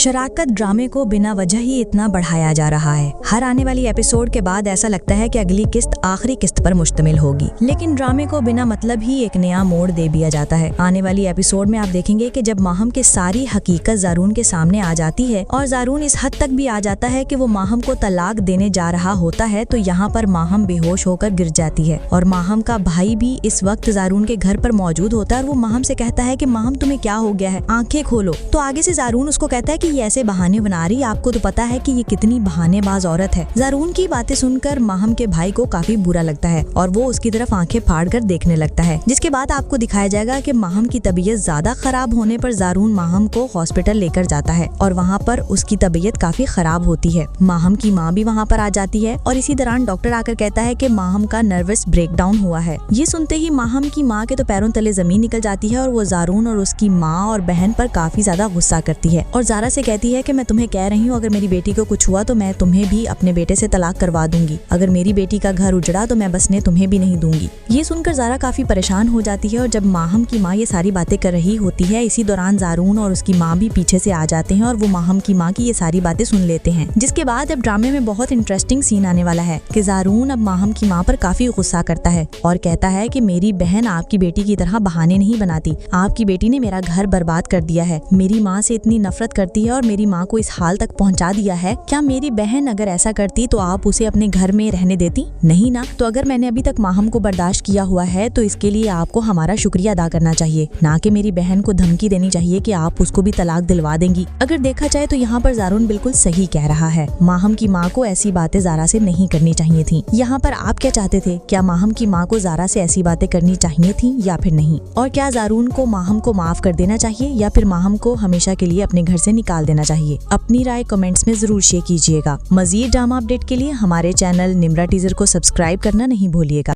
शराकत ड्रामे को बिना वजह ही इतना बढ़ाया जा रहा है। हर आने वाली एपिसोड के बाद ऐसा लगता है कि अगली किस्त आखिरी किस्त पर मुश्तमिल होगी, लेकिन ड्रामे को बिना मतलब ही एक नया मोड़ दे दिया जाता है। आने वाली एपिसोड में आप देखेंगे कि जब माहम की सारी हकीकत ज़ारून के सामने आ जाती है और ज़ारून इस हद तक भी आ जाता है कि वो माहम को तलाक देने जा रहा होता है, तो यहाँ पर माहम बेहोश होकर गिर जाती है और माहम का भाई भी इस वक्त ज़ारून के घर पर मौजूद होता है और वो माहम से कहता है कि माहम तुम्हें क्या हो गया है, आंखें खोलो। तो आगे से ज़ारून उसको कहता है कि ये ऐसे बहाने बना रही, आपको तो पता है कि ये कितनी बहानेबाज औरत है। ज़ारून की बातें सुनकर माहम के भाई को काफी बुरा लगता है और वो उसकी तरफ आंखें फाड़ कर देखने लगता है, जिसके बाद आपको दिखाया जाएगा कि माहम की तबीयत ज्यादा खराब होने पर ज़ारून माहम को हॉस्पिटल लेकर जाता है और वहाँ पर उसकी तबीयत काफी खराब होती है। माहम की माँ भी वहाँ पर आ जाती है और इसी दौरान डॉक्टर आकर कहता है कि माहम का नर्वस ब्रेकडाउन हुआ है। ये सुनते ही माहम की माँ के तो पैरों तले जमीन निकल जाती है और वो ज़ारून और उसकी माँ और बहन पर काफी ज्यादा गुस्सा करती है और ज़ारा से कहती है कि मैं तुम्हें कह रही हूँ, अगर मेरी बेटी को कुछ हुआ तो मैं तुम्हें भी अपने बेटे से तलाक करवा दूंगी। अगर मेरी बेटी का घर उजड़ा तो मैं बसने तुम्हें भी नहीं दूंगी। ये सुनकर ज़ारा काफी परेशान हो जाती है और जब माहम की माँ ये सारी बातें कर रही होती है, इसी दौरान ज़ारून और उसकी माँ भी पीछे से आ जाते हैं और वो माहम की माँ की ये सारी बातें सुन लेते हैं। जिसके बाद अब ड्रामे में बहुत इंटरेस्टिंग सीन आने वाला है कि ज़ारून अब माहम की माँ पर काफी गुस्सा करता है और कहता है कि मेरी बहन आपकी बेटी की तरह बहाने नहीं बनाती, आपकी बेटी ने मेरा घर बर्बाद कर दिया है, मेरी माँ से इतनी नफरत करती है और मेरी माँ को इस हाल तक पहुँचा दिया है। क्या मेरी बहन अगर ऐसा करती तो आप उसे अपने घर में रहने देती? नहीं ना। तो अगर मैंने अभी तक माहम को बर्दाश्त किया हुआ है तो इसके लिए आपको हमारा शुक्रिया अदा करना चाहिए, ना कि मेरी बहन को धमकी देनी चाहिए कि आप उसको भी तलाक दिलवा देंगी। अगर देखा जाए तो यहाँ पर ज़ारून बिल्कुल सही कह रहा है। माहम की माँ को ऐसी बातें ज़ारा से नहीं करनी चाहिए थी। यहाँ पर आप क्या चाहते थे? क्या माहम की माँ को ज़ारा से ऐसी बातें करनी चाहिए थी या फिर नहीं? और क्या ज़ारून को माहम को माफ कर देना चाहिए या फिर माहम को हमेशा के लिए अपने घर से निकाल देना चाहिए? अपनी राय कमेंट्स में जरूर शेयर कीजिएगा। मजीद ड्रामा अपडेट के लिए हमारे चैनल निम्रा टीजर को सब्सक्राइब करना नहीं भूलिएगा।